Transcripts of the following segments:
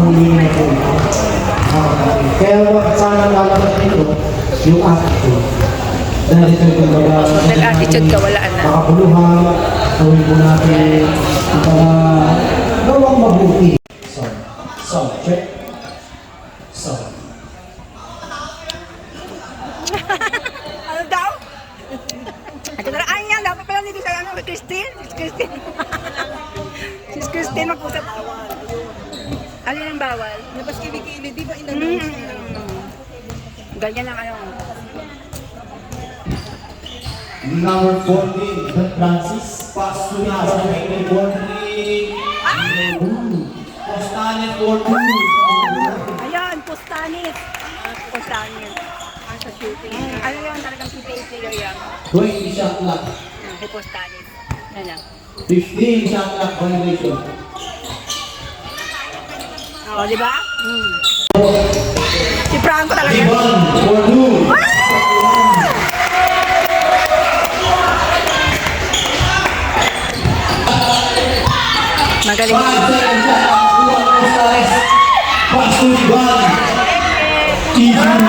huli na po ito. Kaya wag sana lalabas nito yung attitude. Dahil ito yung Nag-attitude ka, wala na. makapuluhan, gawin po natin para gawang mabuti. Check. Ano daw? Ito na ay nga, dapat pala nito sa ano, Christine. Si Christine mag-usap. Alin ang bawal? Labas kilikili, di ba inanong siya? Ganyan lang ano. Number 14, Don Francis. Pass to number 14. Postanet 14. Ayan, Pustanis. Pustanis. Sa shooting. Ano yan, talagang PPA player yan. 20 shot clock. Si Pustanis. Yan lang. 15 shot clock violation. Oo, di ba? Si Franco talaga. Ivan, 4-2. Magaling. 5 seconds shot clock. Juan Postanes. Pass to Ivan. Ivan,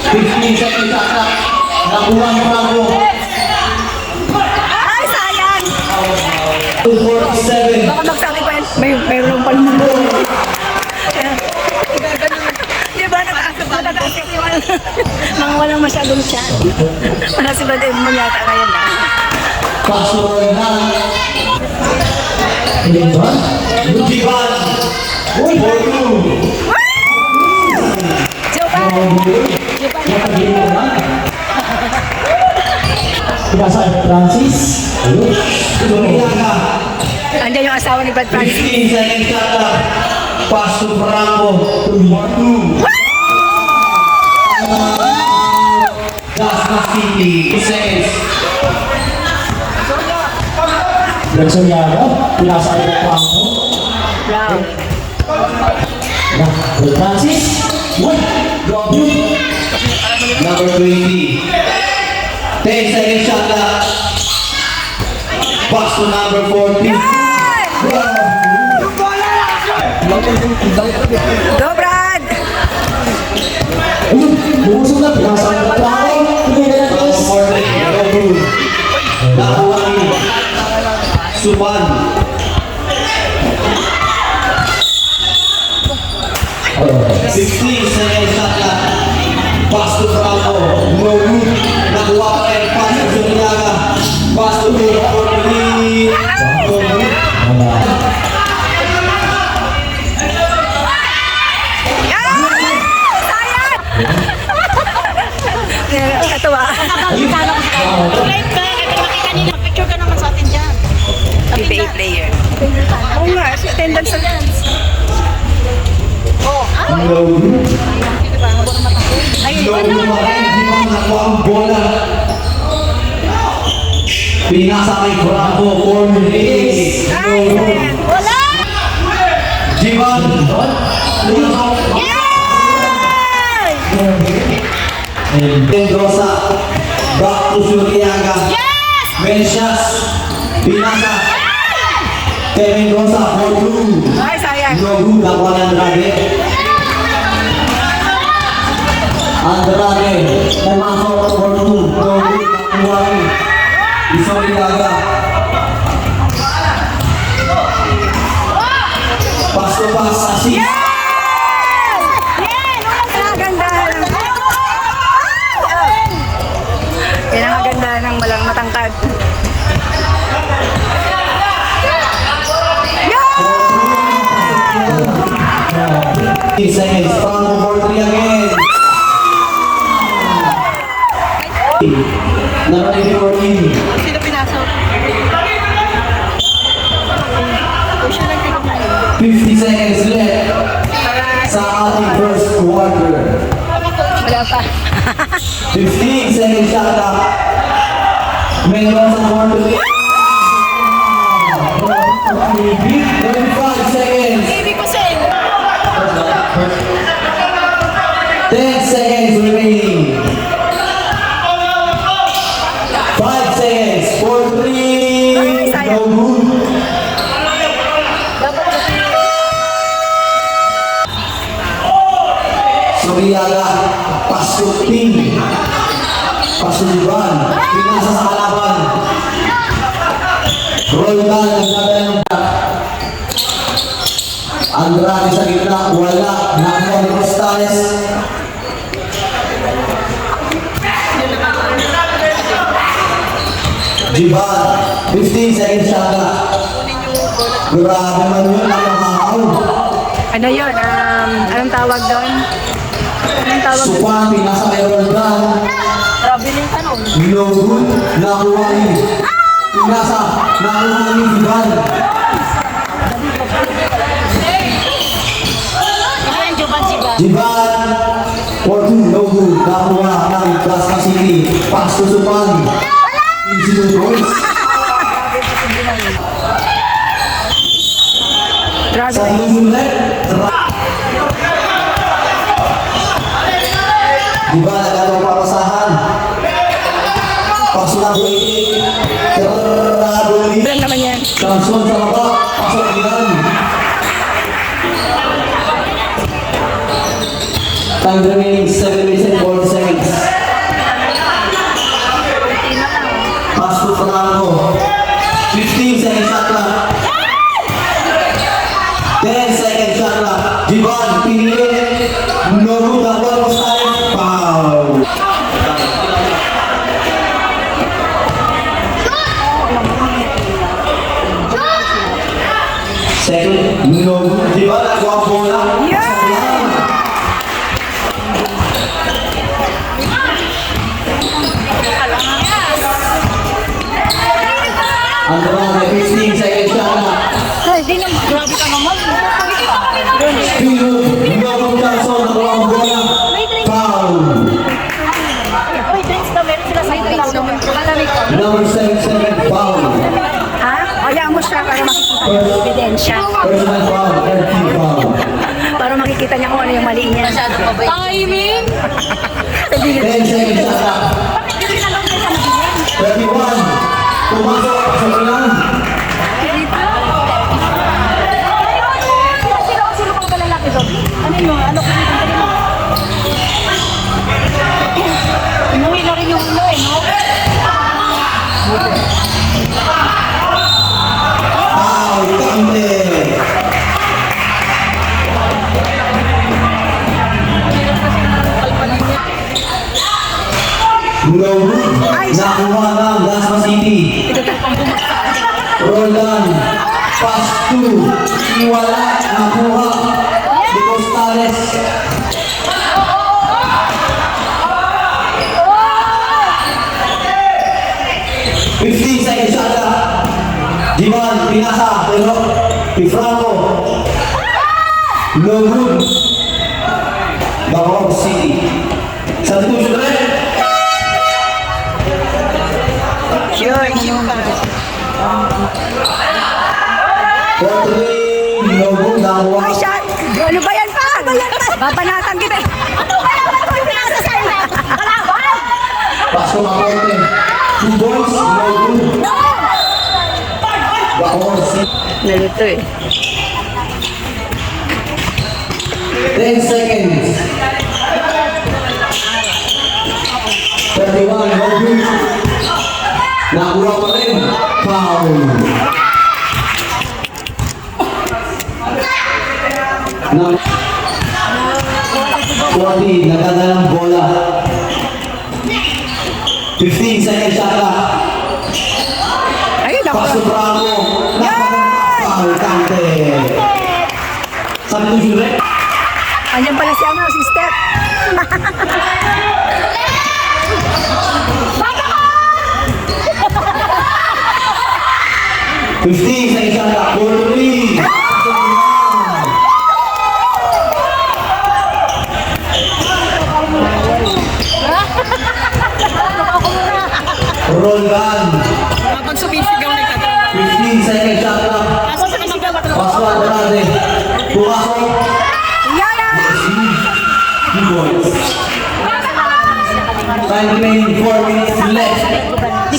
15 seconds shot clock. Nakuha mo Franco. Ay, sayang! 247. Baka magsabi pa yan, mayroon pa naman doon. Di ba, nataas yung mga walang masyadong siya. Wala si Brad Edmond yata ngayon na. Pastor ng Ivan. Ivan. 4-2. Jopan! Pinasa Francis. Suriyaga. Andiyan yung asawa ni Brad Francis. 15 seconds shot clock. Pass to Franco. 2-2. Dasma City. 2 seconds. Suriyaga. Pinasa Franco. Brown. Francis. Number 20. 10 seconds shot clock. Pass to number 14. Go, Brad! Lumusog na. Pinasa ng Franco. Nakuha ni Suban. 16 seconds shot clock. Pass to Franco. No good. Nakuha pa rin. Pass to Zuniaga. Pass to Lee. No good. Katawa. Mag-picture ka naman sa atin dyan. PPA player. Oo nga, si attendance sa dance. No good. No good pa rin. Di ba nakuha ang bola? Pinasa kay Franco. 4 minutes. No good. Wala! Jivan. Mendoza. Back to Suriaga. Mencias. Pinasa. Kay Mendoza. 4-2. Ay, sayang. No good. Nakuha ni Andrade. Andrade. Pumasok. 4-2. No good. Nakuha ni Suriaga. Pass to pass. Assist. Kinakaganda ng malang matangkad. Seconds. Franco for 3 again. Number 14. Sino pinasok? O siya lang pinasok. 50 seconds left sa ating first quarter. Wala pa. 15 seconds shot clock. Mendoza for 3. 35 seconds. Ibig ko sa'yo. 10 seconds remaining. 5 seconds for 3. No good. Pasok Ping. Pasok Ivan. Pinasa sa kalaban. Roldan nagdadala ng back. Andrade sa gitna. Wala. Nakuha ni Rostales. Jiban. 15 seconds shot na. Grabe man yun. Nakakahaw. Ano yun? Anong tawag doon? Anong tawag doon? Supan. Pinasa kay Roldan. Grabe yung tanong. No good. Nakuha ni. Pinasa. Nakuha ni Jiban. Ayan, Juban si Ba. Jiban. 14. No good. Nakuha ng Plasma City. Pass to Supan. Easy goals. Grabe. Sa susunod. Jiban nagagawa papasahan. Pasok na Brady. Terabuli. Ilan naman yan? Samson sa baba. Pasok Ilan. Time remaining 7 minutes and 40 seconds. Pass to Franco. 15 seconds shot lang. 10 seconds shot lang. Jiban, pinili. No good na ball. Rostales. Foul. Second, no good. Jiban, nagkuha ang bola. Andrade, 15 seconds shot lang. Ay, di naman. Grabe ka naman. Pino, Nobong Johnson, nakuha ang bola. Foul. Uy, drinks na meron sila sa drinks. Malamig ko. Number 7, foul. Ha? Hayaan mo siya para makikita niya yung ebidensya. Personal foul, RT foul. Para makikita niya kung ano yung mali niya. Timing! 10 seconds shot lang. 31. Pumasok, pasok lang. Sino pang kalalaki doon? Ano mo? Ano ka nito? Umuwi na rin yung ulo eh, no? Foul, kante. No good. Nakuha ng Plasma City. Roland. Pass to. Iwala. Nakuha. Di Costales. Fifteen seconds shot na. Jiban, pinasa. Pero, Franco. No good. Bacoor City. Substitution rin. Portray, no good. Nakuha. Ay, siya! Ano ba yan pa? Ano ba yan pa? Babanatan kita eh. Ano ba yan? Ano ba pinasa sa iyo? Kalaban! Pasko Makorte. 2 boys, no good. Bacoor City. Nalito eh. 10 seconds. 31, no good. Nakuha pa rin. Foul. Number 40, nagdadalang bola. 15 seconds shot na. Ayun ako. Paso Bravo. Foul, kante. Substitution rin. Andiyan pala si ano, si Steph. 15 sa isang Portray. Roldan. Pag sumisigaw na ka. 15 seconds shot clock. Asa sumisigaw ka? Paso Andrade. Pumasok. Yaya! Two points. Time remaining 4 minutes left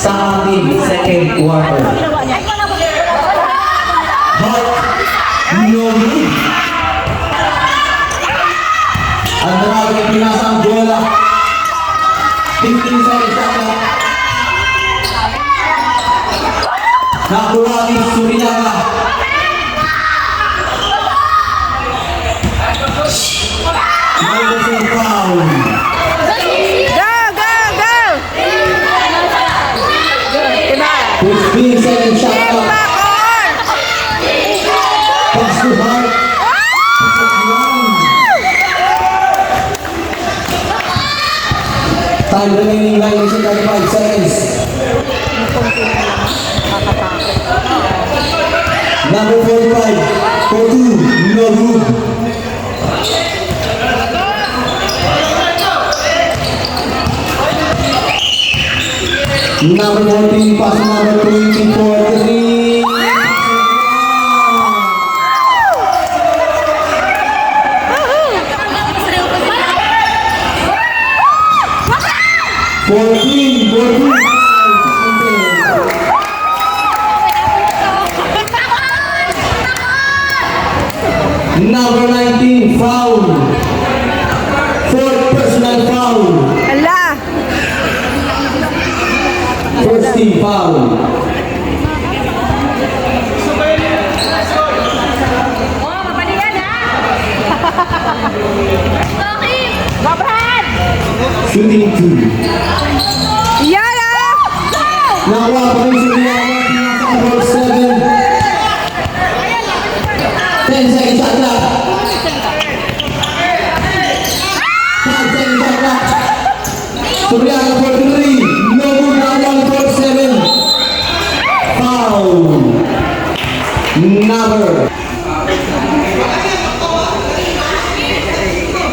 sa ating second quarter. Hot. No good. Andrade pinasang bola. shot clock. Nakuha ni Suryaga. Minus foul. Go, go, go! Diba? 15 seconds shot Get clock. back on! Pass to Hart. Time remaining 9.5 seconds. Number 45, for 2, no room. Number 14, pass number 24, 3. 14. Number 19, foul. Fourth personal foul. Ala! First team foul. Oh, mapalian ha! Babrad! Shooting 2. Yan ah! Nakuha pa rin si Rihanna, pinaka-ball 7. 10 seconds shot clock. 5 seconds shot clock. Suryana for 3. No good, nakuha for 7. Foul. Number.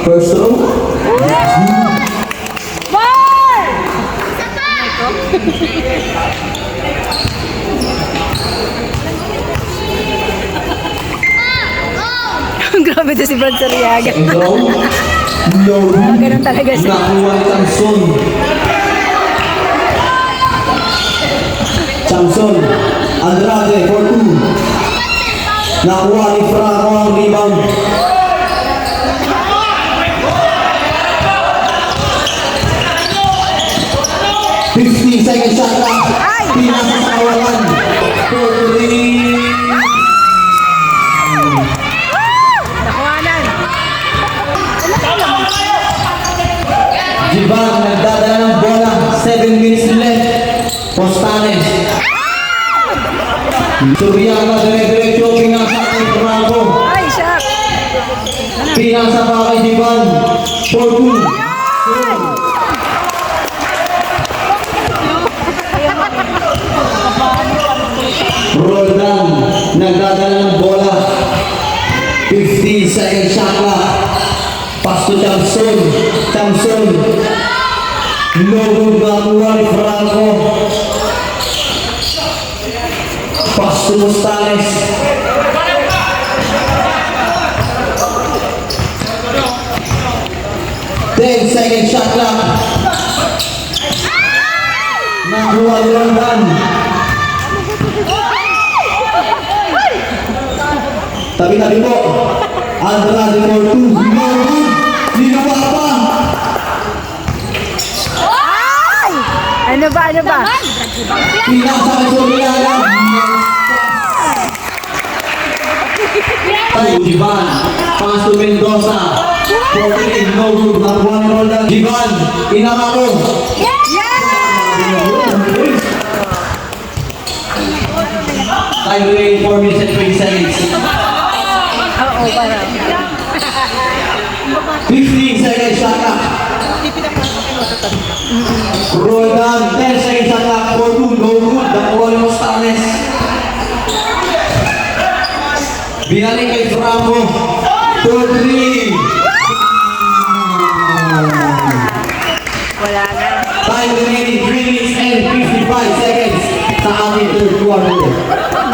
First row. Grabe to si Brad Sariaga. Ikaw, no room. Ganun talaga siya. Nakuha ni Samson. Samson, Andrade for 2. Nakuha ni Franco ang rebound. Fifteen seconds shot clock. Ay! Pinasa sa kawalan. For 3. Nakuhanan. Jivan nagdadala ng bola. 7 minutes left. Postanes. Suryana dire-diretso. Pinasa kay Franco. Ay, siya. Pinasa pa kay Jivan. For 2. Roldan nagdadala ng bola. 15 seconds shot clock. Pass to Thompson. Thompson. No good, nakuha ni Franco. Pass to Mustales. Ten second shot clock. Nakuha ni Roldan. Tabi-tabi po. Andrade for 2. No good. Ginawa pa. Ay! Ano ba, ano ba? Pinasa kay Suryana. Ay, Jivan. Pass to Mendoza. 14, no good. Nakuha ni Roldan. Jivan, inarako. Yan! Time remaining 4 minutes and 20 seconds. Oo, parang. 15 seconds shot clock. Roldan, 10 seconds shot clock. 4-2, no good. Nakuha ni Mostales. Binalik kay Franco. 4-3. Wala na. Time remaining 3 minutes and 55 seconds sa ating third quarter.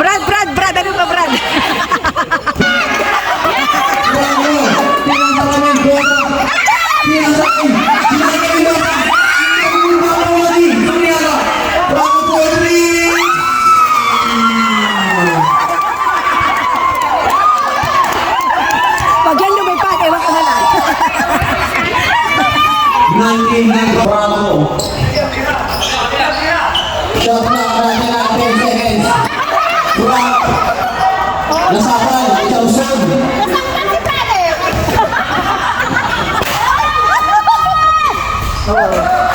Brad, Brad, Brad! Ano ba, Brad? Franco, pinasa kami ang bola. Pinasa kami. Pinasa kami ang bola. Suryana. Franco 4-3. Pag yan lumipad, ewan ko na lang. 19 Franco. Shot clock natin ang 10 seconds. Frank. Nasapan. Johnson. Nasaktan si Pwede.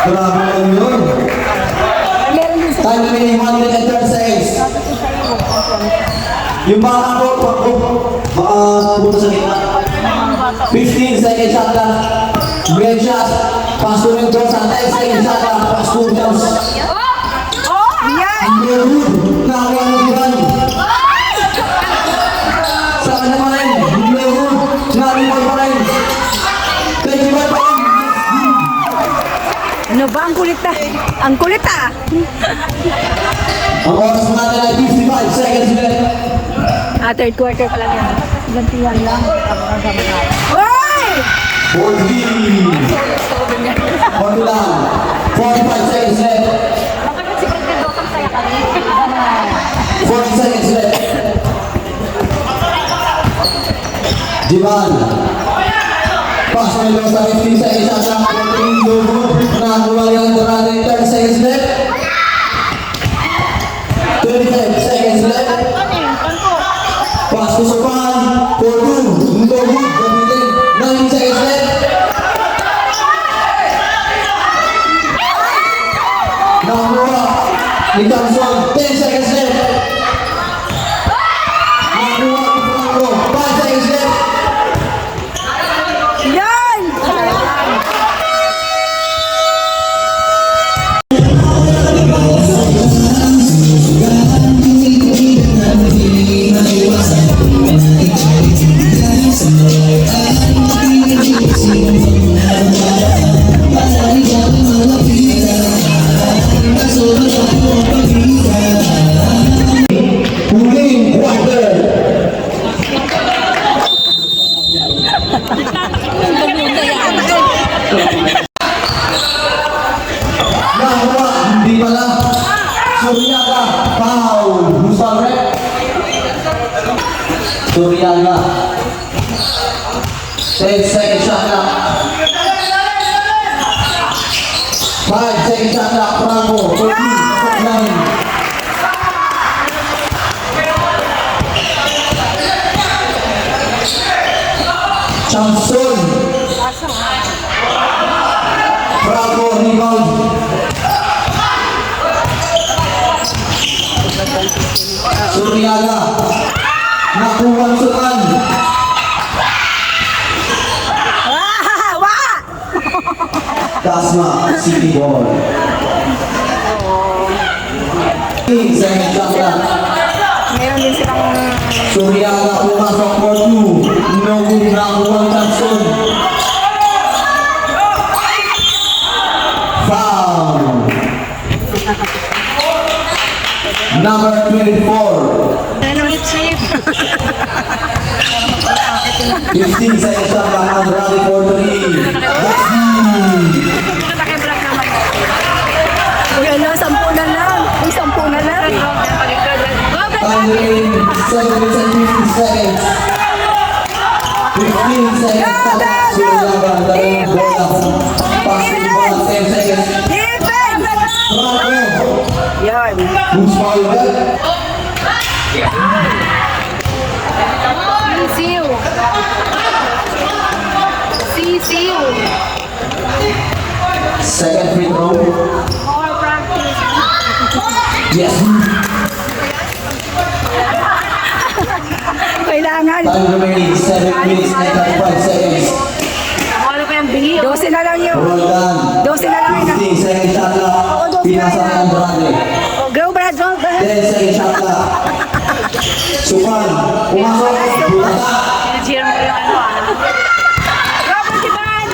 Grabe lang yun. Meron din sa Time remaining 130 seconds. Yung baka ko, baka pumunta sa gitna. 15 seconds shot clock. Great shot. Pass to Mendoza. 10 seconds shot clock. Pass to Mendoza. yan. Underwood. Nakakuha mo diban. Sa kanya pa rin. Underwood. Nakakuha pa rin. 21 pa rin. Ano ba? Ang kulit na. Ang kulit ah. Ang oras natin ay 55 seconds left. Third quarter pa lang yan. Gantihan lang. Hoy! 40. 40 lang. 45 seconds left. Bakit si Pwede daw ang saya kami? 40 seconds left. Diban. Pass Mendoza 15 seconds shot clock. Nakakuha yan natin 30 seconds left. 25 seconds left. Pass to Sopan. 4-2. Ndogo. Gamitin. 19 seconds left. Nakakuha. Ni Thompson. 10 seconds left. Nakakuha ni Franco. 5 seconds left. Yan! Huling quarter. Nakakuha. Hindi pala. Suryaga. Foul. Who's on red? Suryaga. 10 seconds shot clock. 5 seconds shot clock. Franco. 14. Johnson. Franco rebound. Suryaga. Nakuha sukan. Wah! Dasma City Ball. 15 seconds shot clock. Meron din silang Suryaga pumasok for 2. Nogu nakuha Johnson. Foul. Number 24. chip. 15 seconds shot clock. Andrade for 3. Uy, ano, 10 na lang. Uy, 10 na lang. Time remaining 7 minutes and 50 seconds. 15 seconds shot clock. Suryaga. Dalawang bola. Passing ball. 10 seconds. Defense! Franco. Yan. Who's foul red? Sisiu. Sisiu. Second free throw. More practice. Yes. Kailangan. Time remaining 7 minutes and 35 seconds. Ano pa yung bingi? 12 na lang yun. Roll done. 12 na lang yun. 15 seconds shot clock. Pinasa ni Andrade. Oh, go, Brad. Go, Brad. 10 seconds shot clock. Supan. Pumasok. Bulata. Cheer mo yung ano ah. Robert Ivan.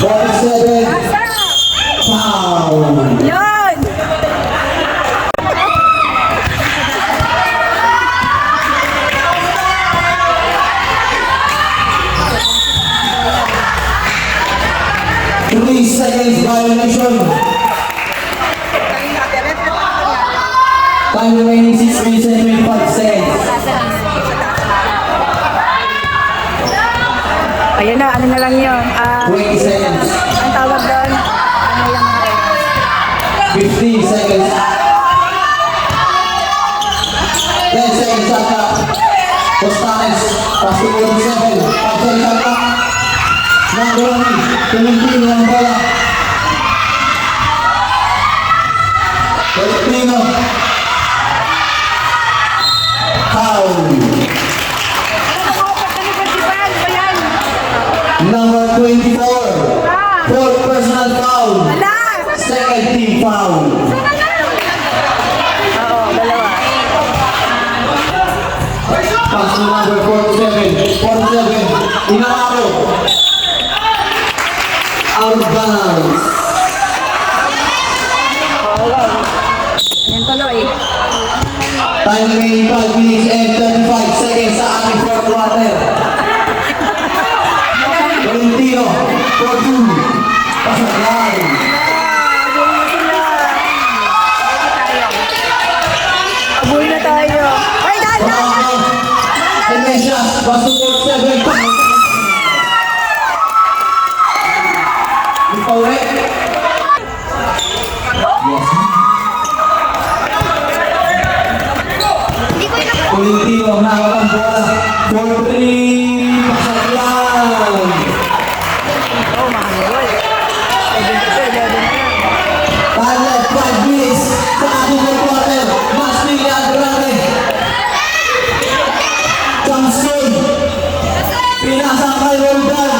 47. Foul. Yan. Three seconds violation. Time remaining 6 minutes and 25 seconds. Ayan na, ano na lang yun. 20 seconds. Ang tawag doon, ano yung 15 seconds. 10 seconds shot clock. Costales, pass to 47. 5 seconds shot clock. Nagurani, Tolentino ang bola. Tolentino. Foul. Number 24. Fourth personal foul. Wala! Second team foul. Oo, dalawa. Pass to number 47. 47. Inararo. Out of bounds. Yan tuloy. Time remaining 5 minutes and 35 seconds sa ating fourth quarter. Valentino, for two. Pasok lang. Abuy na tayo. Ay, dahan! Iglesias, pass to 47. Ipauwi. Valentino, hawak ang bola. 4-3. Pasok lang. Oh, mahal. 72, 11 na. Time left 5 minutes sa ating fourth quarter. Masling Adrade. Thompson. Pinasa kay Roldan.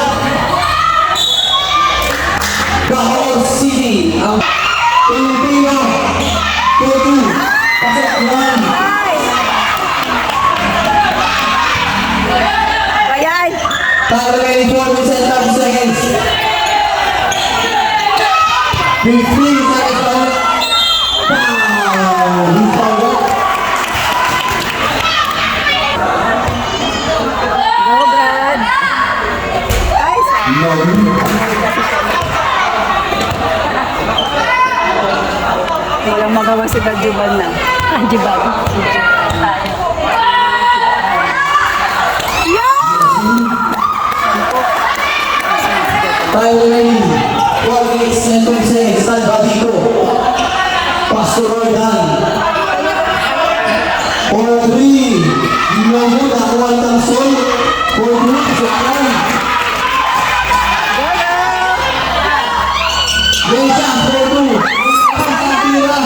Bacoor City. Ang Pilipino. 2-2. Pasok lang. Ayan! Time remaining 4 minutes and 30 seconds. 15 seconds left. Foul. He fouled up. Go, Brad! Ay, No. walang magawa si Badjuban na. Badjuban. Time remaining 12 minutes and 20 seconds. Time Babico. Pastor Roldan. 4-3. Ginomo nakuha ang Thompson. 4-2. Pasok lang. Benja, 4-2. Tira.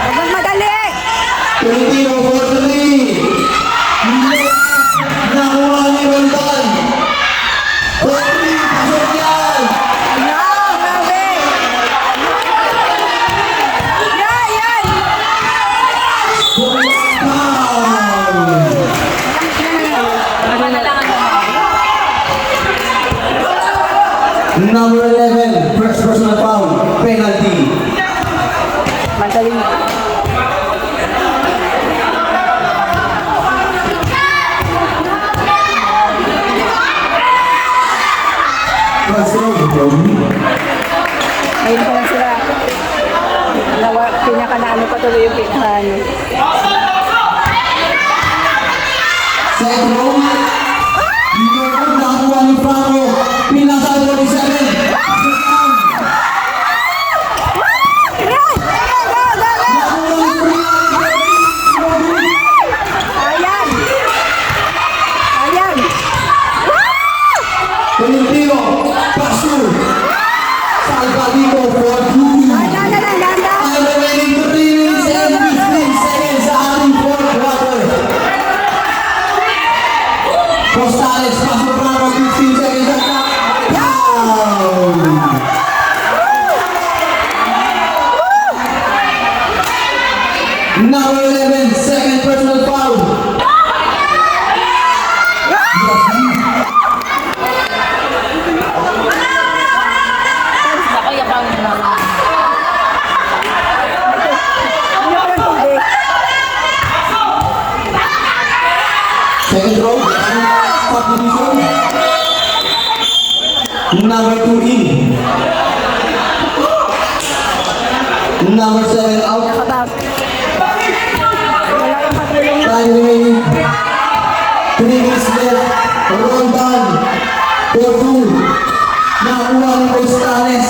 Huwag madali! Tolentino, 4-3. Nakuha ni Roldan. 4-3. Pasok yan. No, grabe! Yan! Foul. Number 11, first personal foul, penalty. Magaling. First row, Ayun pa lang sila. Pinaka-ano pa tuloy yung pinaka-ano. second row, Ginomo nakuha ni Franco, pinasa 47. Ayan! Ayan! Tolentino, Pastor, Salvadino, 4-2. Ganda na lang, ganda! Time remaining 3 minutes and 15 seconds sa ating fourth quarter. Costales, Pastor Franco, 15 seconds at foul. Number 11, second personal foul. Ako yung pang Ano pa yung tubig? Second row, top division. Number 2 in. Number 7 out. Nakabag. Wala yung patulong. Time remaining 3 minutes left. Roll down. 4-2. Nakuha ni Costales.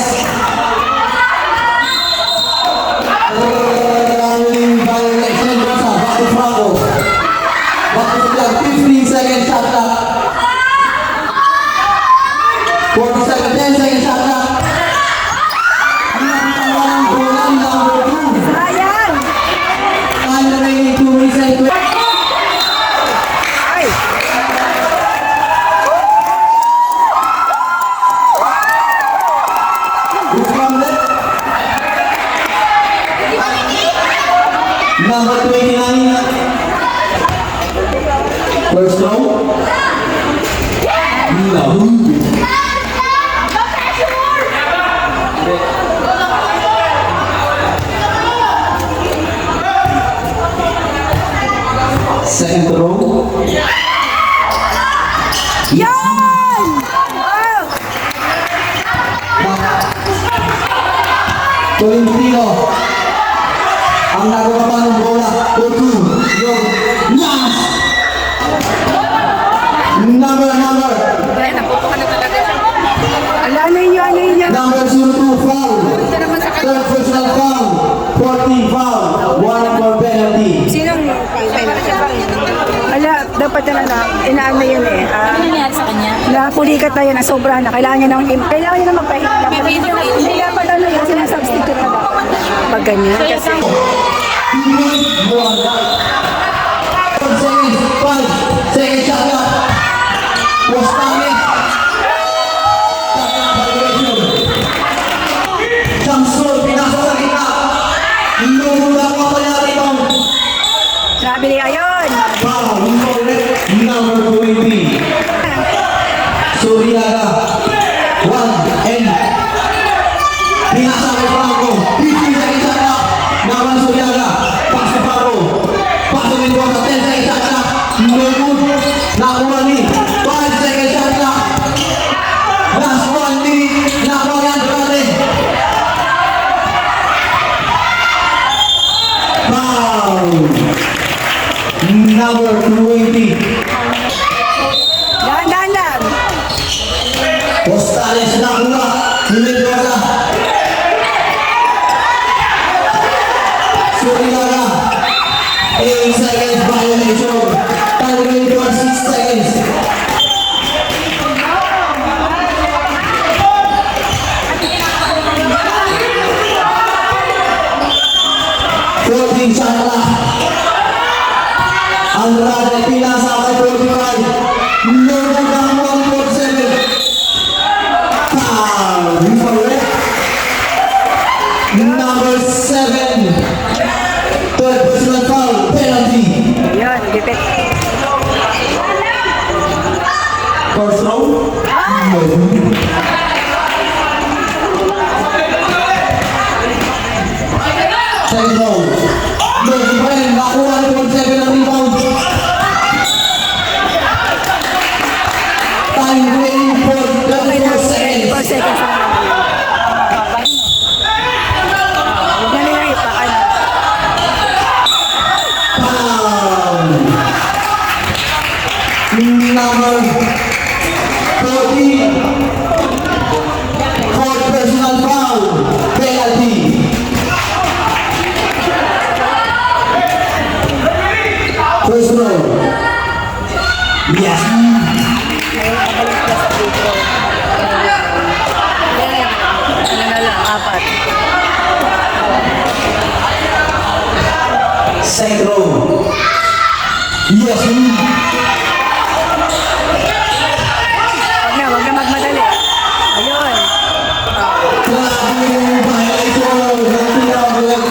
Number 29. First row. No. Second row. Yan! Wow! Tolentino. Ang nagawa pa ng bola. Go-to. Yung last. Number. Ay, napupukan na talaga siya. Ano yun? Number 02, foul. Third personal foul. 40 foul. 1 for penalty. Sinong Ala, dapat na inaano yun eh. Ano nangyari sa kanya? Napulikat na yun, sobra na. Kailangan niya na magpahinga. Hindi dapat ano yun, sinasubstitute na dapat. Pag ganyan. Kasi, 1 seconds. 5 seconds shot clock. Was coming. Samson, pinasok sa gitna. Lumuda ko pa niya rito. nabili ayun. Wow, number 20. Suriaga. 1 and pinasa kay Franco. 15 seconds shot clock. Naman Suriaga. Pass to Franco. Pass to Mendoza. 10 seconds shot clock. No good. Nakuha ni 5 seconds shot clock. Last 1 minute. Nakuha ni Andrade. Foul. Number 20. Dahan-dahan. Postales nakuha ni Mendoza. Suriaga. 8 seconds violation. Time remaining for 6 seconds. Shot clock. Andrade pinasa kay 45. No good ang 147. Foul. Incorrect. Number 7. Third personal foul. Penalty. Yun, gipit. First row. Second row. No, Brian, nakuha ni 47 ang rebound. Time remaining for 34 seconds. 4 seconds lang naman. Huwag na nila ipakan. Foul. Number 40. Fourth personal foul. Penalty. First row. Yes. Ano na lang, 4. Second row. Yes. Huwag na magmadali. Ayun. Grabe yung violation ng tinawag.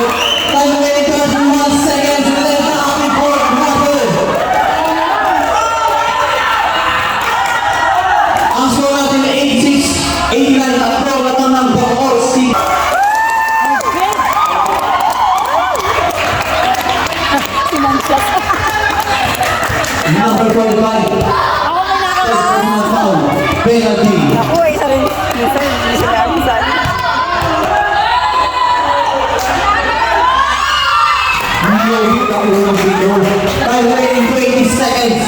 Time remaining 31 seconds. Left out before Rapper. Ang score natin 86, 89. Tatlo na ito ng Bocorsi. Sinansyas. Number 25. Ako may Personal foul. Penalty. Ako, isa rin. Hindi sila alisan. Video hit ang unang video. Time remaining 20 seconds.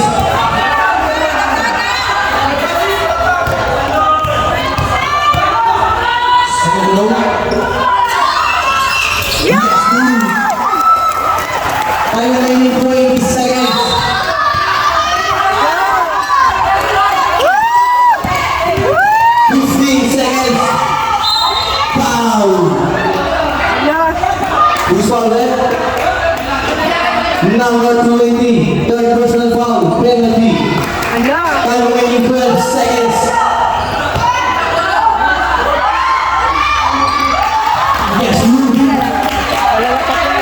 Second row. Time remaining 20 seconds. Who's fouled there? Number 20, third personal foul, penalty. Ano? Time remaining 12 seconds. Yes, Wala pa pala.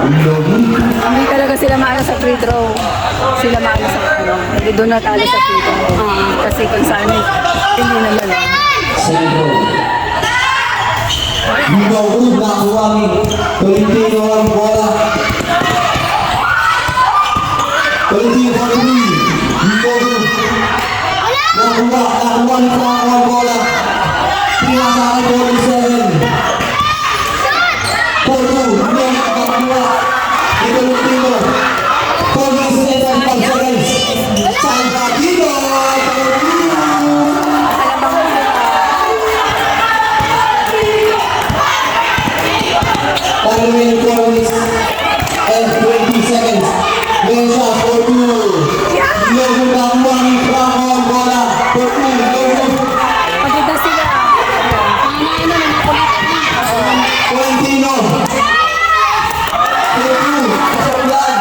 No good. Hindi talaga sila maano sa free throw. Sila maano sa ano. Hindi doon natalo sa free throw. Kasi kung saan hindi naman. Second row. No good. Nakuha ni Tolentino ang bola. Tolentino for three. No good. Nakuha ni Franco ang bola. Pinasa kay 47. 4-2. No, nakuha. Ni Tolentino. 4 seconds. Salvatino. Time remaining 4 minutes and 20 seconds. Then shot for 2. No good. Nakuha ni Franco ang bola. For 2. No good. Maganda sila. Tolentino. For 2. Kasabihan.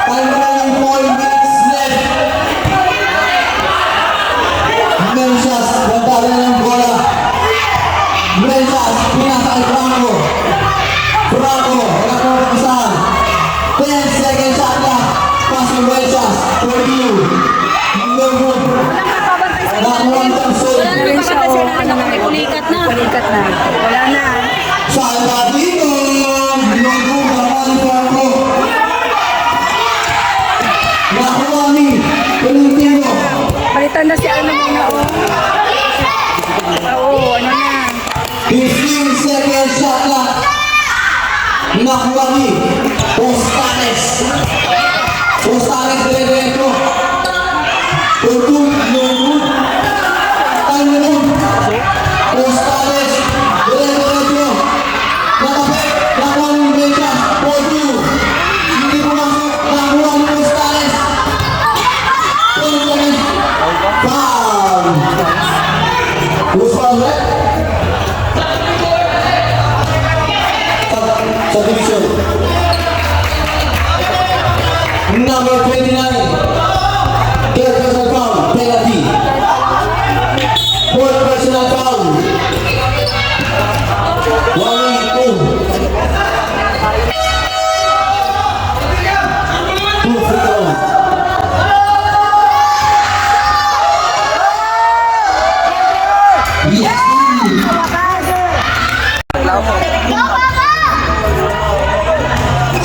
Time remaining 4 minutes left. Menchas. Nagdala ng bola. Menchas. Pinasa kay Franco. Franco. Wala ko mapasahan. 10 seconds shot na. Pass ng Menchas. For 2. No good. Nakuha ni Thompson. Wala na rin siya. Ano kami, pulikat na. Pulikat na. Wala na. Salvatino. No good. Nakuha ni Franco. Nakuha ni Tolentino. Palitan na si ano muna. Oo, ano na. 15 seconds shot na. Nakuha ni Postales. Postales dire-diretso. Turtun, no good. Time na nun. Postales dire-diretso. Nakapit. Nakuha ni Bencha. 4-2. Hindi pumasok. Nakuha ni Postales. 10 seconds. Foul. Who's foul, right? Subdivision. Number 29. Third personal foul. Penalty. Fourth personal foul. 1-2. 2 free throw. Yes.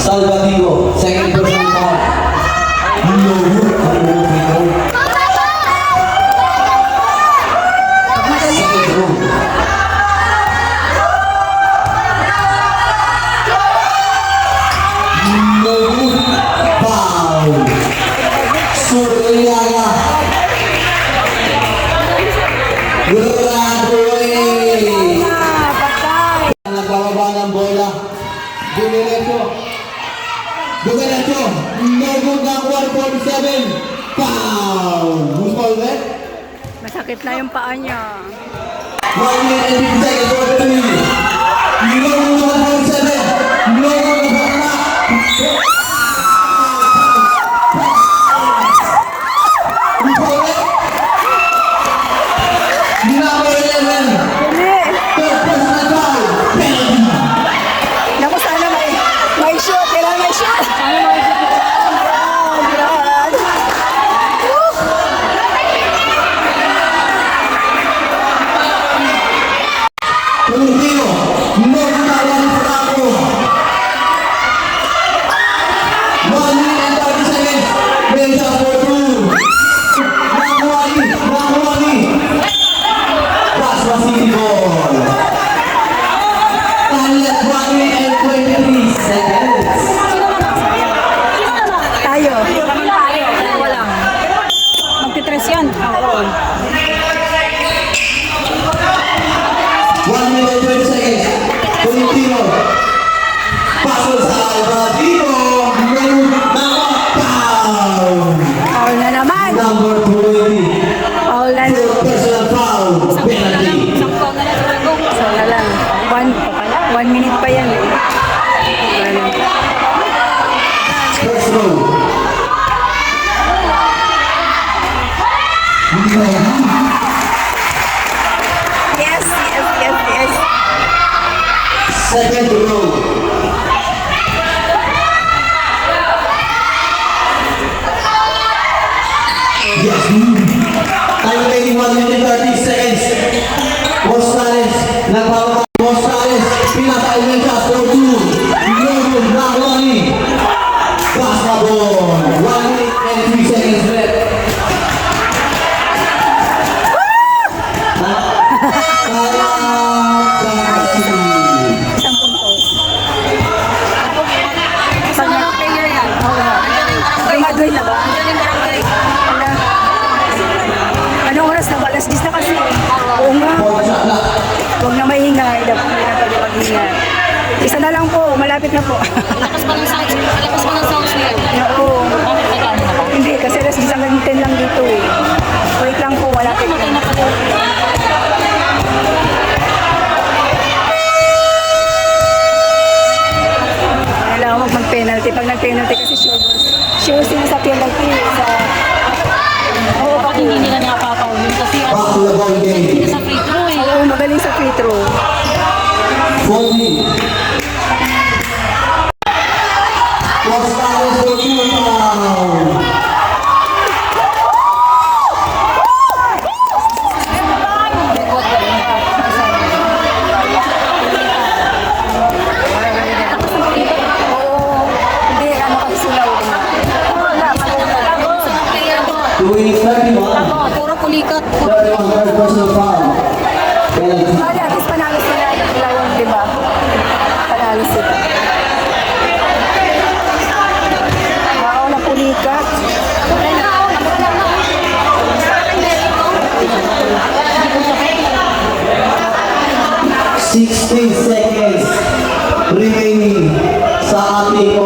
Salvatino, second personal foul. No good. Second row. No good. Foul. Suryaga. Graduate. Nagbababa ng bola. Dumiretso. Dumiretso. No good na 147. Foul. Who's foul there? Masakit na yung paa niya. 1 minute and 50 seconds for the three. No good na 147. No good na bakla. Who's foul there? Number 11. Hindi. Third personal foul. Penalty. Naku, sana may shoot. Kailangan may shoot. Sana may shoot. Brad. Tolentino. No good na 1 Franco. 1 minute and 30 seconds. Bencha for 2. Nakuha ni. That's Vasily ball. Time left 1 minute and 23 seconds. Tayo. Wala. Magtitres yan. 1 minute and 20 seconds. Tolentino. Paso sa Salvatino. Foul. Foul na naman. Number 20. Foul na. Personal foul. Penalty. Isang call na lang sa bagong. So na lang. 1 minute pa yan. First row. Yes, yes, yes, yes. Second row. malapit na po. Lakas pa ng sounds niya. Oo. Bakit nagano na ba? Hindi, kasi alas 10 lang dito eh. Wait lang po, malapit Matay na. na pala. Kailangan huwag mag-penalty. Pag nag-penalty kasi sure sila sa penalty. Sa... Oo, Bakit hindi nila nakapapawin? Kasi Back to the ball game. hindi sa free throw eh. Oo, magaling sa free throw. 40. Gonzalez for two now. Hindi, ano kasi sila. Wala, maganda. Doing 31. Puro pulikat. 31 yard personal foul. Penalty. Bali, at least panalo sila. Ilawan, di ba? Panalo sila. Wow, napulikat. 16 seconds remaining sa ating